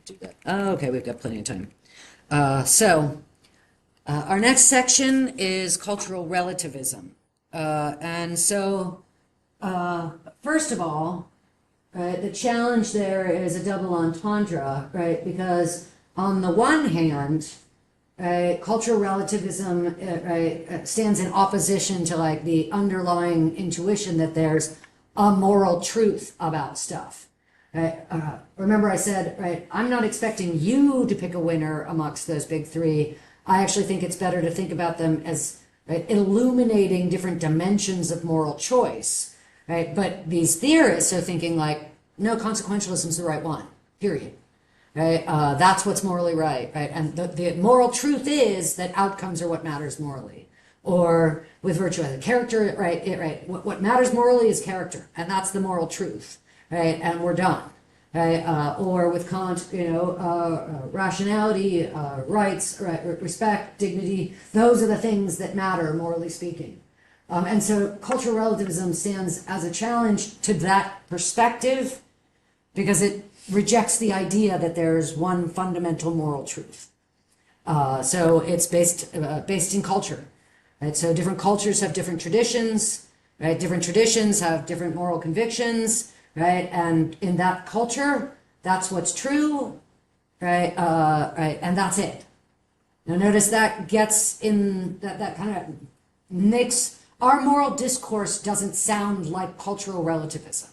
do that. Okay, we've got plenty of time. Our next section is cultural relativism. First of all, right, the challenge there is a double entendre, right? Because on the one hand, right, cultural relativism stands in opposition to like the underlying intuition that there's a moral truth about stuff. Right? Remember I said, right, I'm not expecting you to pick a winner amongst those big three. I actually think it's better to think about them as, right, illuminating different dimensions of moral choice, right? But these theorists are thinking like, no, consequentialism is the right one, period. Right? That's what's morally right, right? And the moral truth is that outcomes are what matters morally. Or with virtue ethics, character, right? What matters morally is character, and that's the moral truth, right? And we're done. Right? Or with Kant, rationality, rights, right, respect, dignity, those are the things that matter, morally speaking. And so cultural relativism stands as a challenge to that perspective because it rejects the idea that there's one fundamental moral truth. So it's based in culture. Right? So different cultures have different traditions, right? Different traditions have different moral convictions, right? And in that culture, that's what's true, right? Right, and that's it. Now notice that gets in, that kind of makes our moral discourse doesn't sound like cultural relativism,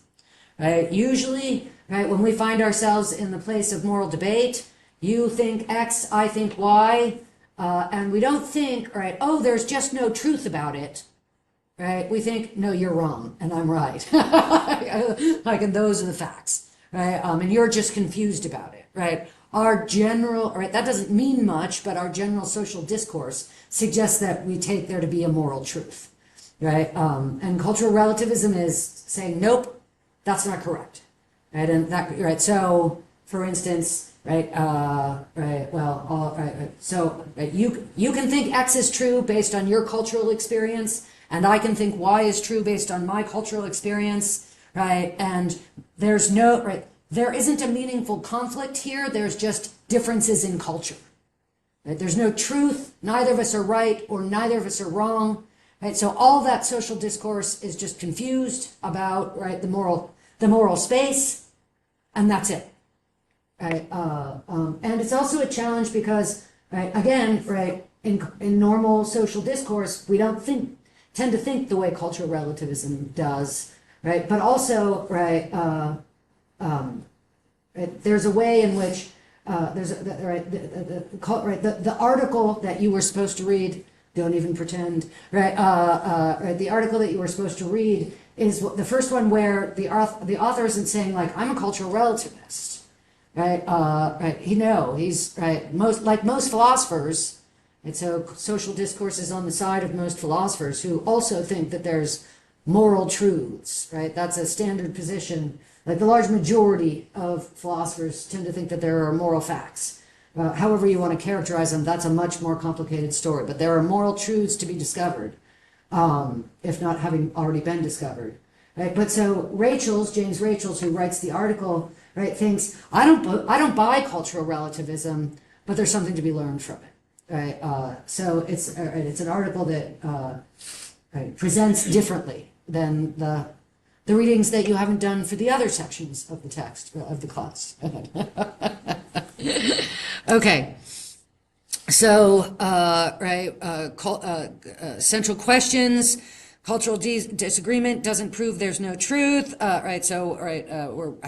right? Usually, right, when we find ourselves in the place of moral debate, you think X, I think Y, and we don't think, right, oh, there's just no truth about it. Right? We think, no, you're wrong, and I'm right. Like, and those are the facts, right? And you're just confused about it, right? Our general, right, that doesn't mean much, but our general social discourse suggests that we take there to be a moral truth, right? And cultural relativism is saying, nope, that's not correct, right? And that, right, so, for instance, right, you can think X is true based on your cultural experience, and I can think Y is true based on my cultural experience, right? And there's no, right, there isn't a meaningful conflict here. There's just differences in culture. Right? There's no truth. Neither of us are right or neither of us are wrong. Right? So all that social discourse is just confused about, right, the moral space, and that's it. Right? And it's also a challenge because, right, again, right, in normal social discourse, we don't tend to think the way cultural relativism does, right? But also, right, there's a way in which the article that you were supposed to read. Don't even pretend, right? The article that you were supposed to read is the first one where the author isn't saying like I'm a cultural relativist, right? He's right. Most philosophers. And so social discourse is on the side of most philosophers who also think that there's moral truths, right? That's a standard position. Like the large majority of philosophers tend to think that there are moral facts. However you want to characterize them, that's a much more complicated story. But there are moral truths to be discovered, if not having already been discovered. Right? But so James Rachels, who writes the article, right, thinks, I don't buy cultural relativism, but there's something to be learned from it. Right, so it's an article that presents differently than the readings that you haven't done for the other sections of the text of the class. Okay, so central questions. Cultural disagreement doesn't prove there's no truth.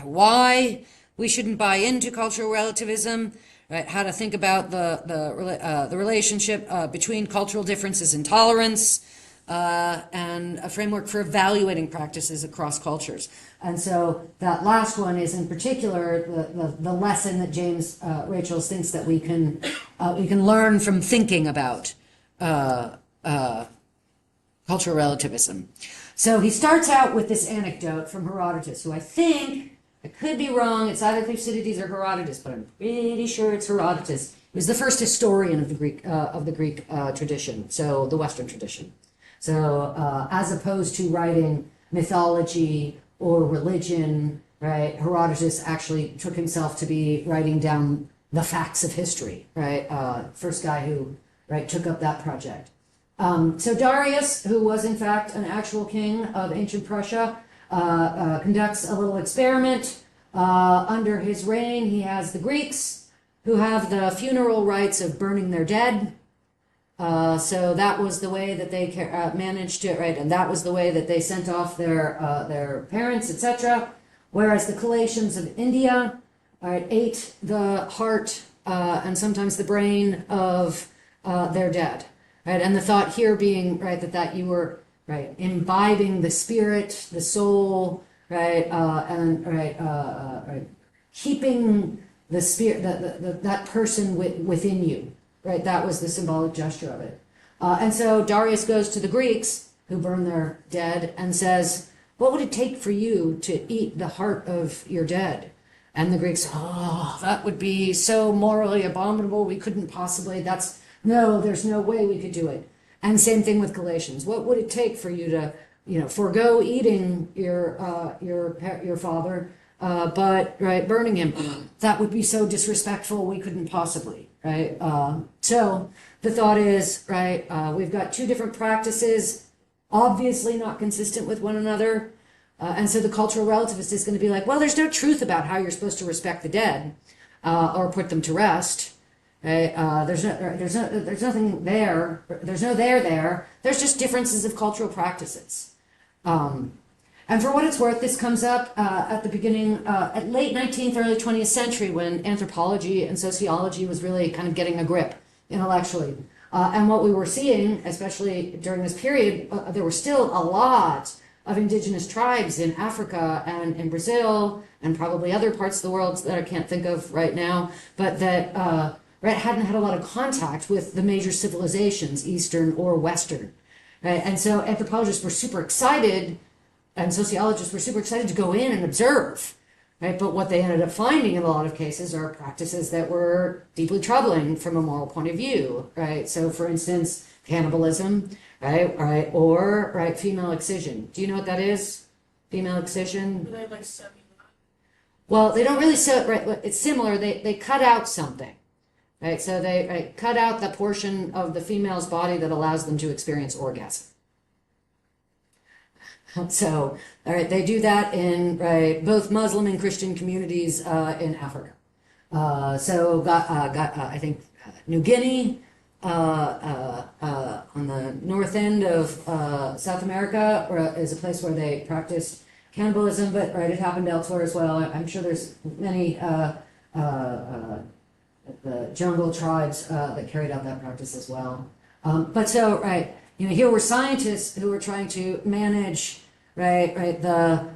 Why we shouldn't buy into cultural relativism. Right, how to think about the relationship between cultural differences and tolerance, and a framework for evaluating practices across cultures. And so that last one is in particular the lesson that James Rachels thinks that we can learn from thinking about cultural relativism. So he starts out with this anecdote from Herodotus, who I could be wrong. It's either Thucydides or Herodotus, but I'm pretty sure it's Herodotus. He was the first historian of the Greek tradition, so the Western tradition. So as opposed to writing mythology or religion, right, Herodotus actually took himself to be writing down the facts of history, right? First guy who, right, took up that project. So Darius, who was in fact an actual king of ancient Prussia, conducts a little experiment. Under his reign, he has the Greeks who have the funeral rites of burning their dead. So that was the way that they managed to, right, and that was the way that they sent off their parents, etc. Whereas the Collations of India, right, ate the heart and sometimes the brain of their dead, right, and the thought here being, right, that you were, right, imbibing the spirit, the soul, right, and right, keeping the spirit, that person within you. Right, that was the symbolic gesture of it. And so Darius goes to the Greeks who burn their dead and says, what would it take for you to eat the heart of your dead? And the Greeks, oh, that would be so morally abominable. We couldn't possibly, there's no way we could do it. And same thing with Galatians. What would it take for you to, forego eating your father, but, right, burning him? That would be so disrespectful. We couldn't possibly. Right. So the thought is, right, we've got two different practices, obviously not consistent with one another. And so the cultural relativist is going to be like, well, there's no truth about how you're supposed to respect the dead or put them to rest. Right? There's nothing there. There's no there. There's just differences of cultural practices. And for what it's worth, this comes up at the beginning, at late 19th, early 20th century, when anthropology and sociology was really kind of getting a grip intellectually. And what we were seeing, especially during this period, there were still a lot of indigenous tribes in Africa and in Brazil and probably other parts of the world that I can't think of right now, but that hadn't had a lot of contact with the major civilizations, Eastern or Western. Right? And so anthropologists were super excited and sociologists were super excited to go in and observe, right? But what they ended up finding in a lot of cases are practices that were deeply troubling from a moral point of view, right? So, for instance, cannibalism, right, or right, female excision. Do you know what that is? Female excision. They like sewing. Well, they don't really sew. Right, it's similar. They cut out something, right? So they cut out the portion of the female's body that allows them to experience orgasm. So, all right, they do that in both Muslim and Christian communities in Africa. I think New Guinea on the north end of South America is a place where they practiced cannibalism, but it happened elsewhere as well. I'm sure there's many the jungle tribes that carried out that practice as well. Here were scientists who were trying to manage the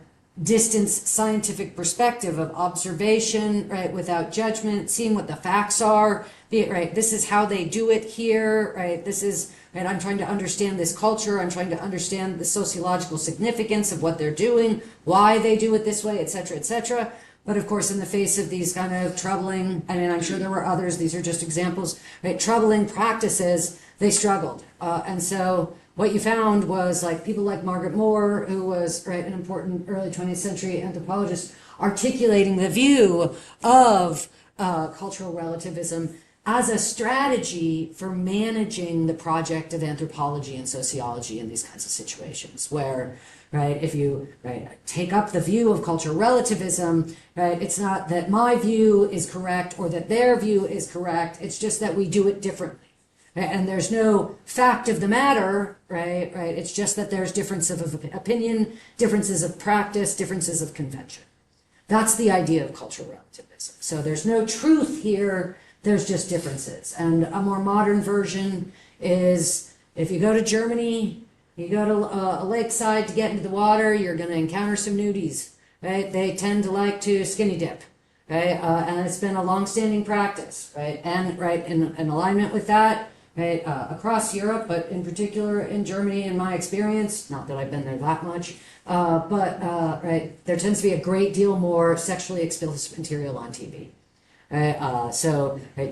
distance scientific perspective of observation, without judgment, seeing what the facts are. This is how they do it here, This is, I'm trying to understand this culture. I'm trying to understand the sociological significance of what they're doing, why they do it this way, et cetera, et cetera. But of course, in the face of these kind of troubling, I'm sure there were others, these are just examples, troubling practices, they struggled. And so what you found was people like Margaret Moore, who was an important early 20th century anthropologist, articulating the view of cultural relativism as a strategy for managing the project of anthropology and sociology in these kinds of situations where, if you take up the view of cultural relativism, it's not that my view is correct or that their view is correct, it's just that we do it differently. And there's no fact of the matter, It's just that there's differences of opinion, differences of practice, differences of convention. That's the idea of cultural relativism. So there's no truth here, there's just differences. And a more modern version is if you go to Germany, you go to a lakeside to get into the water, you're going to encounter some nudies, They tend to like to skinny dip, and it's been a long-standing practice, And in alignment with that, across Europe, but in particular in Germany, in my experience, not that I've been there that much, there tends to be a great deal more sexually explicit material on TV.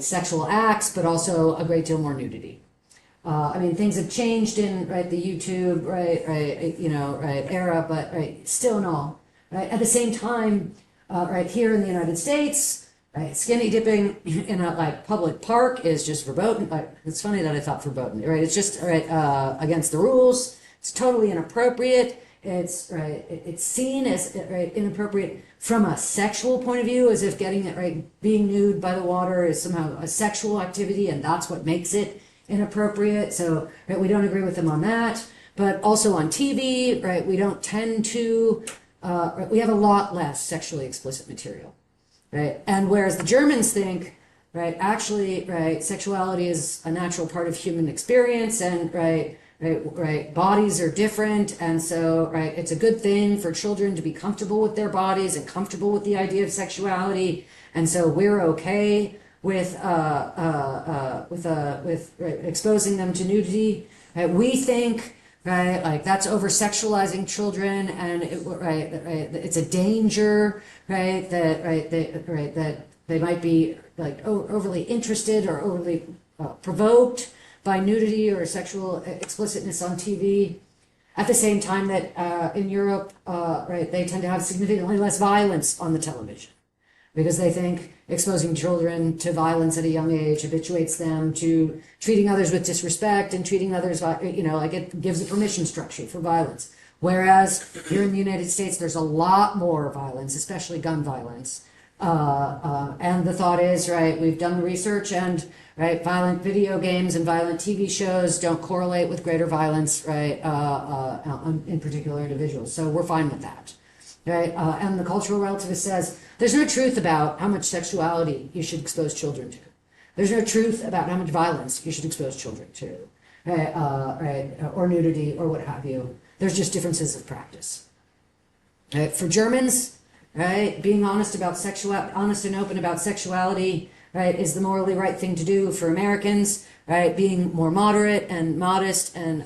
Sexual acts, but also a great deal more nudity. Things have changed in the YouTube era, but still in all, At the same time, right here in the United States, right, skinny dipping in a like public park is just verboten. It's funny that I thought verboten, right? It's just right against the rules. It's totally inappropriate. It's right. It's seen as right inappropriate from a sexual point of view, as if getting it right, being nude by the water is somehow a sexual activity, and that's what makes it inappropriate. So right, we don't agree with them on that. But also on TV, right? We don't tend to. We have a lot less sexually explicit material, right? And whereas the Germans think, right, actually, right, sexuality is a natural part of human experience, and right, bodies are different, and so, right, it's a good thing for children to be comfortable with their bodies and comfortable with the idea of sexuality, and so we're okay with right, exposing them to nudity. Right? We think, right, like that's over sexualizing children, and it's a danger, right, that they might be like overly interested or overly provoked by nudity or sexual explicitness on TV. At the same time that in Europe, right, they tend to have significantly less violence on the television, because they think exposing children to violence at a young age habituates them to treating others with disrespect and treating others, like it gives a permission structure for violence. Whereas here in the United States, there's a lot more violence, especially gun violence. And the thought is, right, we've done the research, and right, violent video games and violent TV shows don't correlate with greater violence, right, in particular individuals. So we're fine with that. Right? And the cultural relativist says there's no truth about how much sexuality you should expose children to. There's no truth about how much violence you should expose children to, right, or nudity or what have you. There's just differences of practice. Right? For Germans, right, being honest and open about sexuality, right, is the morally right thing to do. For Americans, right, being more moderate and modest and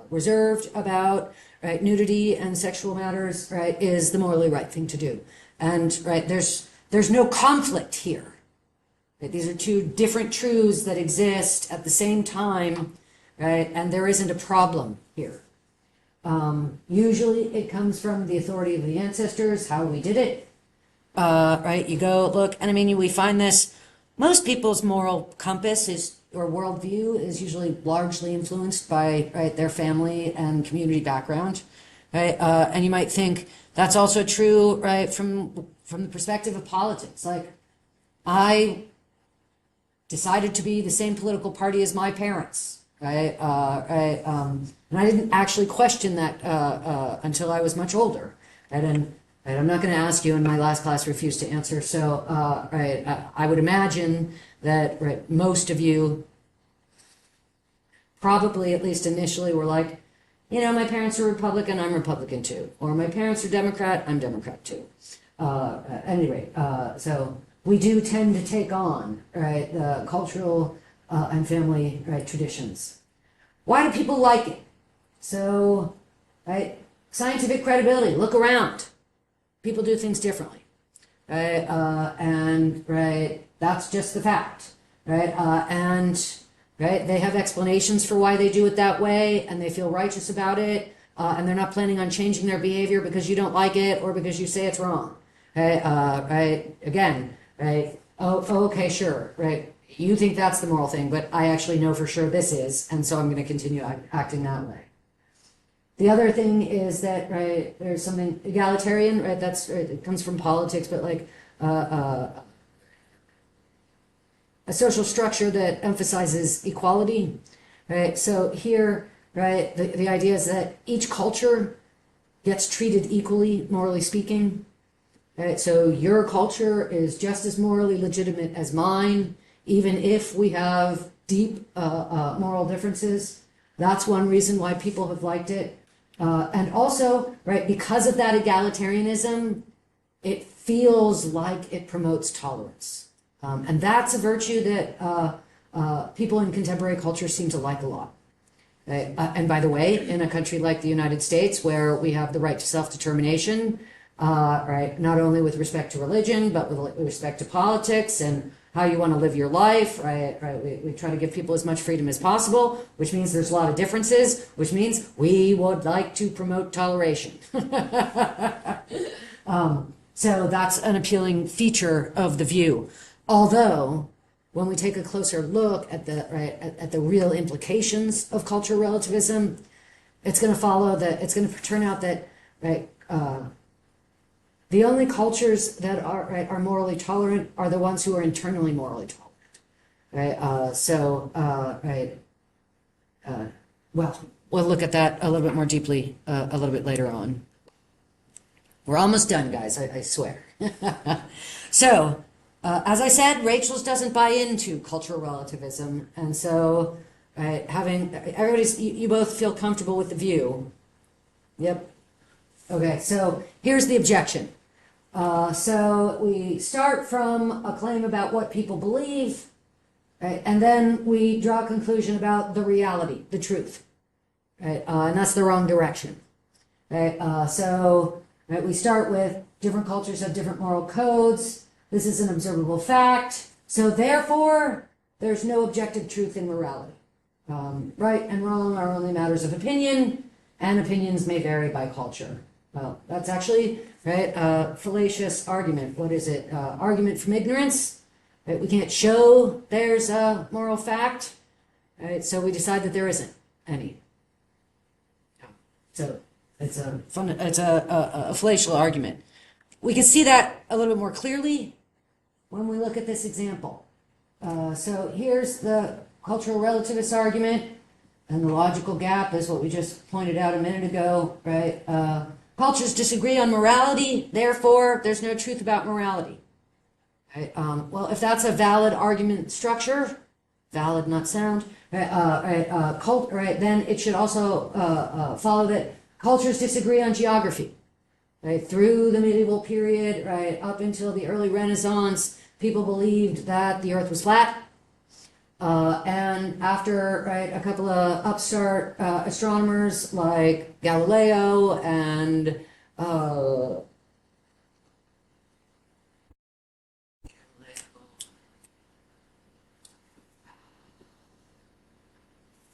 reserved about, right, nudity and sexual matters, right, is the morally right thing to do. And right, there's no conflict here. Right? These are two different truths that exist at the same time, right, and there isn't a problem here. Usually it comes from the authority of the ancestors, how we did it. Right, you go look, and I mean, we find this, most people's moral compass or worldview is usually largely influenced by, right, their family and community background, right? And you might think that's also true, right, from the perspective of politics. Like, I decided to be the same political party as my parents, right? And I didn't actually question that until I was much older, right? And right, I'm not going to ask you, and my last class refused to answer. So, right, I would imagine that, right, most of you probably, at least initially, were like, my parents are Republican, I'm Republican too. Or my parents are Democrat, I'm Democrat too. Anyway, so we do tend to take on, right, the cultural and family, right, traditions. Why do people like it? So, right, scientific credibility, look around. People do things differently, right? And right, that's just the fact, right? And right, they have explanations for why they do it that way, and they feel righteous about it, and they're not planning on changing their behavior because you don't like it or because you say it's wrong, right? Right? Again, right? Oh, okay, sure, right? You think that's the moral thing, but I actually know for sure this is, and so I'm going to continue acting that way. The other thing is that, right, there's something egalitarian, right, that's, right, it comes from politics, but like a social structure that emphasizes equality, right? So here, right, the idea is that each culture gets treated equally, morally speaking, right? So your culture is just as morally legitimate as mine, even if we have deep moral differences. That's one reason why people have liked it. And also, right, because of that egalitarianism, it feels like it promotes tolerance. And that's a virtue that people in contemporary culture seem to like a lot. Right? And by the way, in a country like the United States, where we have the right to self-determination, right, not only with respect to religion, but with respect to politics and how you want to live your life, right? We try to give people as much freedom as possible, which means there's a lot of differences, which means we would like to promote toleration. So that's an appealing feature of the view. Although, when we take a closer look at the real implications of cultural relativism, it's going to follow that it's going to turn out that the only cultures that are morally tolerant are the ones who are internally morally tolerant. Well, we'll look at that a little bit more deeply a little bit later on. We're almost done, guys, I swear. So, as I said, Rachel's doesn't buy into cultural relativism, and so you both feel comfortable with the view. Yep. Okay, so here's the objection. So we start from a claim about what people believe, right, and then we draw a conclusion about the reality, the truth, right, and that's the wrong direction. Right, we start with different cultures have different moral codes. This is an observable fact. So therefore, there's no objective truth in morality. Right and wrong are only matters of opinion, and opinions may vary by culture. Well, that's actually a fallacious argument. What is it? Argument from ignorance. Right? We can't show there's a moral fact. Right? So we decide that there isn't any. So it's a fallacious argument. We can see that a little bit more clearly when we look at this example. So here's the cultural relativist argument, and the logical gap is what we just pointed out a minute ago, right? Cultures disagree on morality, therefore there's no truth about morality. Right? Well, if that's a valid argument structure, valid, not sound, then it should also follow that cultures disagree on geography. Right? Through the medieval period, right, up until the early Renaissance, people believed that the earth was flat. And after a couple of upstart astronomers like Galileo and I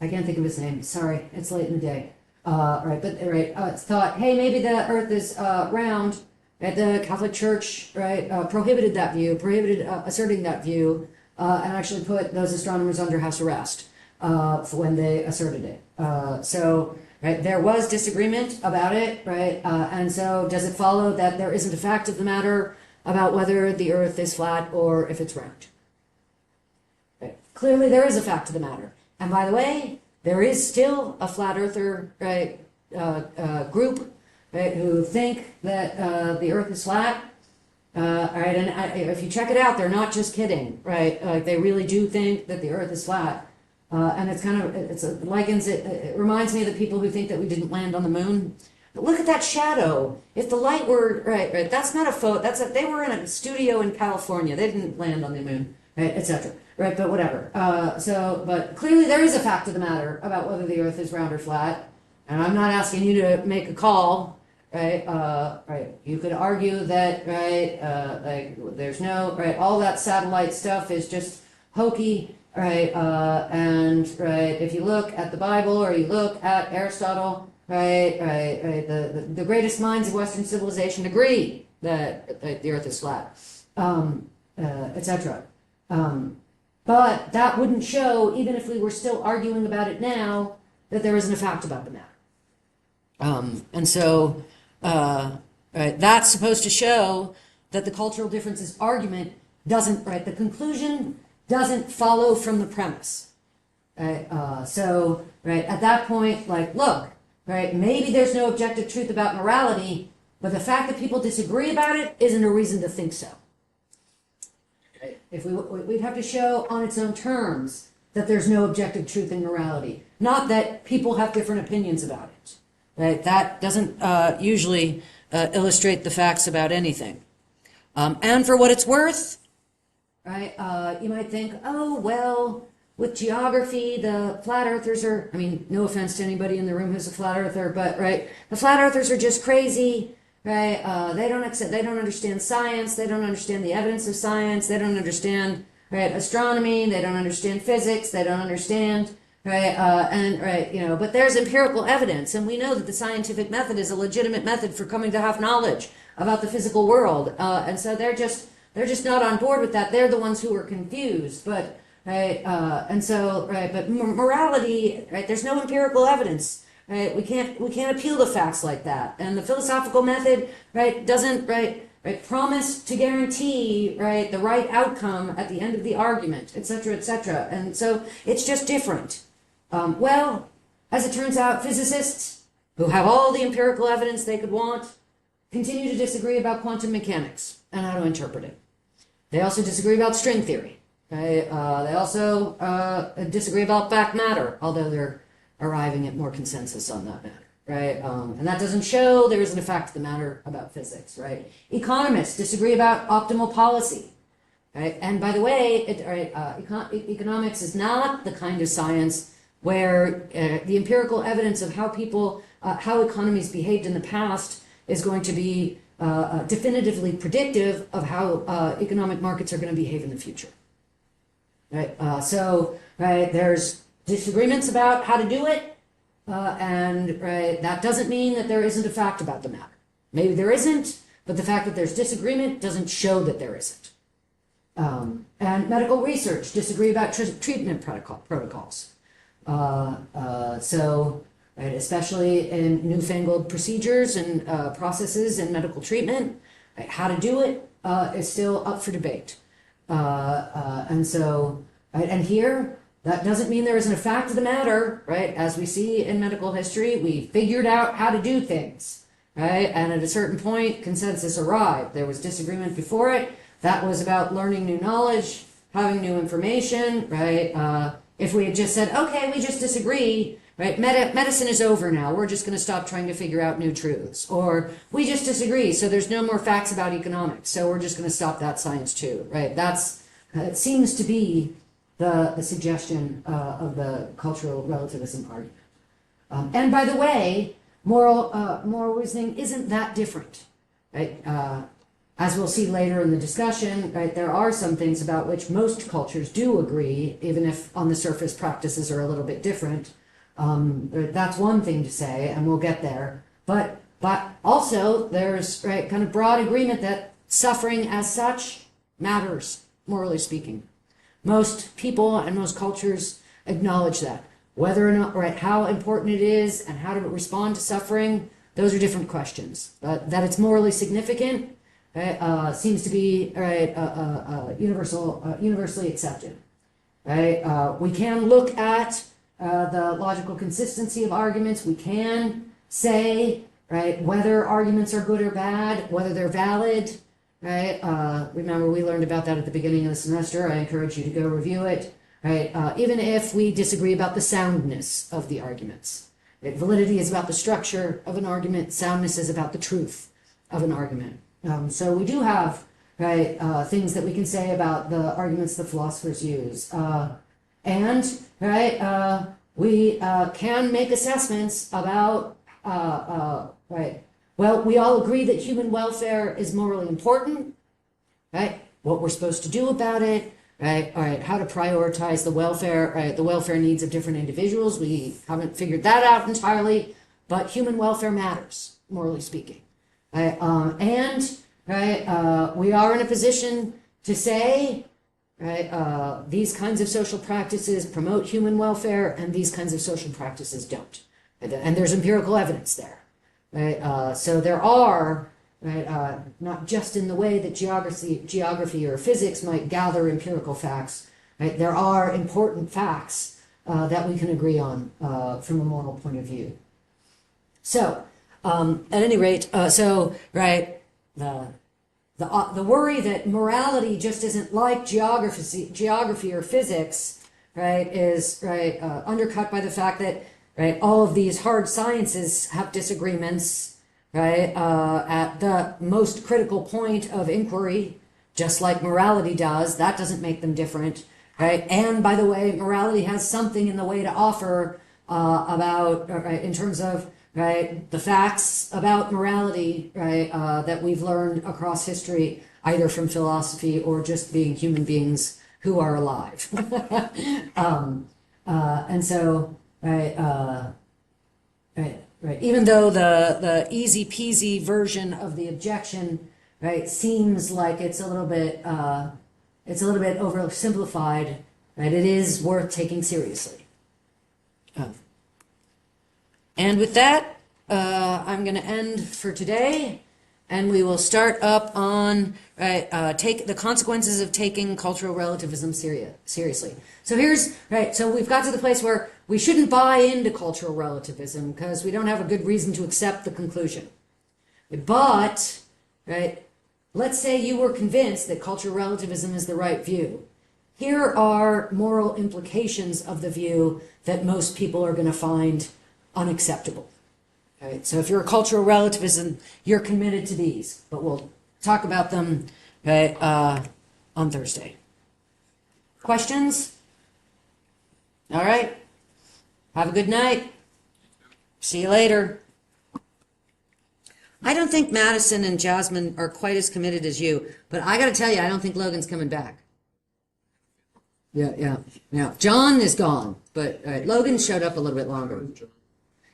can't think of his name. Sorry, it's late in the day. Thought, hey, maybe the Earth is round. The Catholic Church, prohibited that view, prohibited asserting that view. And actually put those astronomers under house arrest for when they asserted it. There was disagreement about it, right? And so does it follow that there isn't a fact of the matter about whether the Earth is flat or if it's round? Right. Clearly there is a fact of the matter. And by the way, there is still a flat earther group who think that the Earth is flat. If you check it out, they're not just kidding, right? Like they really do think that the Earth is flat, and it reminds me of the people who think that we didn't land on the moon. But look at that shadow. If the light were right, that's not a photo. They were in a studio in California. They didn't land on the moon, right, etc. Right, but whatever. But clearly there is a fact of the matter about whether the Earth is round or flat, and I'm not asking you to make a call. You could argue that, there's no, all that satellite stuff is just hokey, if you look at the Bible or you look at Aristotle, the greatest minds of Western civilization agree that the Earth is flat, etc. But that wouldn't show, even if we were still arguing about it now, that there isn't a fact about the matter. That's supposed to show that the cultural differences argument doesn't, the conclusion doesn't follow from the premise. At that point, look, maybe there's no objective truth about morality, but the fact that people disagree about it isn't a reason to think so. If we'd have to show on its own terms that there's no objective truth in morality, not that people have different opinions about it. Right? That doesn't usually illustrate the facts about anything. And for what it's worth, you might think, oh, well, with geography, the flat earthers are, no offense to anybody in the room who's a flat earther, but, the flat earthers are just crazy, they don't understand science, they don't understand the evidence of science, they don't understand, astronomy, they don't understand physics, they don't understand, but there's empirical evidence, and we know that the scientific method is a legitimate method for coming to have knowledge. about the physical world. And so they're just not on board with that. They're the ones who are confused. But right, but morality, right? There's no empirical evidence. Right, we can't appeal to facts like that, and the philosophical method, right, doesn't promise to guarantee, right, the right outcome at the end of the argument, etc., etc. And so it's just different. Well, as it turns out, physicists who have all the empirical evidence they could want continue to disagree about quantum mechanics and how to interpret it. They also disagree about string theory. Right? They also disagree about back matter, although they're arriving at more consensus on that matter. Right, and that doesn't show there isn't a fact of the matter about physics, right? Economists disagree about optimal policy, right? And by the way, economics is not the kind of science where the empirical evidence of how how economies behaved in the past is going to be definitively predictive of how economic markets are going to behave in the future, right? There's disagreements about how to do it. That doesn't mean that there isn't a fact about the matter. Maybe there isn't, but the fact that there's disagreement doesn't show that there isn't. And medical research disagree about treatment protocols. Especially in newfangled procedures and processes in medical treatment, right, how to do it is still up for debate. And here, that doesn't mean there isn't a fact of the matter, right? As we see in medical history, we figured out how to do things, right? And at a certain point, consensus arrived. There was disagreement before it. That was about learning new knowledge, having new information, right? If we had just said, okay, we just disagree, right? Medicine is over now. We're just going to stop trying to figure out new truths. Or we just disagree, so there's no more facts about economics, so we're just going to stop that science too, right? It seems to be the suggestion of the cultural relativism argument. And by the way, moral reasoning isn't that different, right? As we'll see later in the discussion, right, there are some things about which most cultures do agree, even if on the surface practices are a little bit different. That's one thing to say, and we'll get there. But also there's, right, kind of broad agreement that suffering as such matters, morally speaking. Most people and most cultures acknowledge that. Whether or not, right, how important it is and how to respond to suffering, those are different questions. But that it's morally significant, right, seems to be, right, universally accepted. Right? We can look at the logical consistency of arguments. We can say, right, whether arguments are good or bad, whether they're valid. Right? Remember, we learned about that at the beginning of the semester. I encourage you to go review it. Right? Even if we disagree about the soundness of the arguments. Right? Validity is about the structure of an argument. Soundness is about the truth of an argument. So we do have, right, things that we can say about the arguments the philosophers use. We can make assessments about, right, well, we all agree that human welfare is morally important, right? What we're supposed to do about it, right? All right, how to prioritize the welfare, right? The welfare needs of different individuals. We haven't figured that out entirely, but human welfare matters, morally speaking. Right? We are in a position to say, right, these kinds of social practices promote human welfare, and these kinds of social practices don't. And there's empirical evidence there. Right? So there are, right, not just in the way that geography or physics might gather empirical facts, right? There are important facts that we can agree on from a moral point of view. So, at any rate, right, the worry that morality just isn't like geography or physics, right, is, right, undercut by the fact that, right, all of these hard sciences have disagreements, right, at the most critical point of inquiry, just like morality does. That doesn't make them different, right? And by the way, morality has something in the way to offer about, right, in terms of, right, the facts about morality, right, that we've learned across history, either from philosophy or just being human beings who are alive. And so, right, Right, right. Even though the easy peasy version of the objection, right, seems like it's a little bit oversimplified, right? It is worth taking seriously. And with that, I'm going to end for today, and we will start up on take the consequences of taking cultural relativism seriously. So here's so we've got to the place where we shouldn't buy into cultural relativism because we don't have a good reason to accept the conclusion. But let's say you were convinced that cultural relativism is the right view. Here are moral implications of the view that most people are going to find unacceptable. Right? So if you're a cultural relativism, you're committed to these, but we'll talk about them on Thursday. Questions? All right. Have a good night. See you later. I don't think Madison and Jasmine are quite as committed as you, but I got to tell you, I don't think Logan's coming back. Yeah. John is gone, but Logan showed up a little bit longer.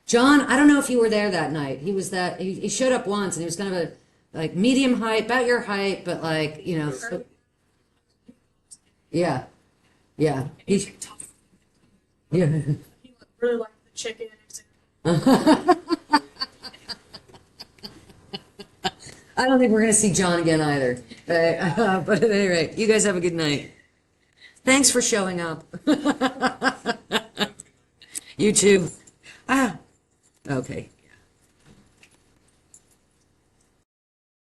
John, I don't know if you were there that night. He showed up once, and he was kind of a medium height, about your height, but yeah. Yeah. He really liked the chicken. I don't think we're going to see John again either. But at any rate, you guys have a good night. Thanks for showing up. You too. Okay.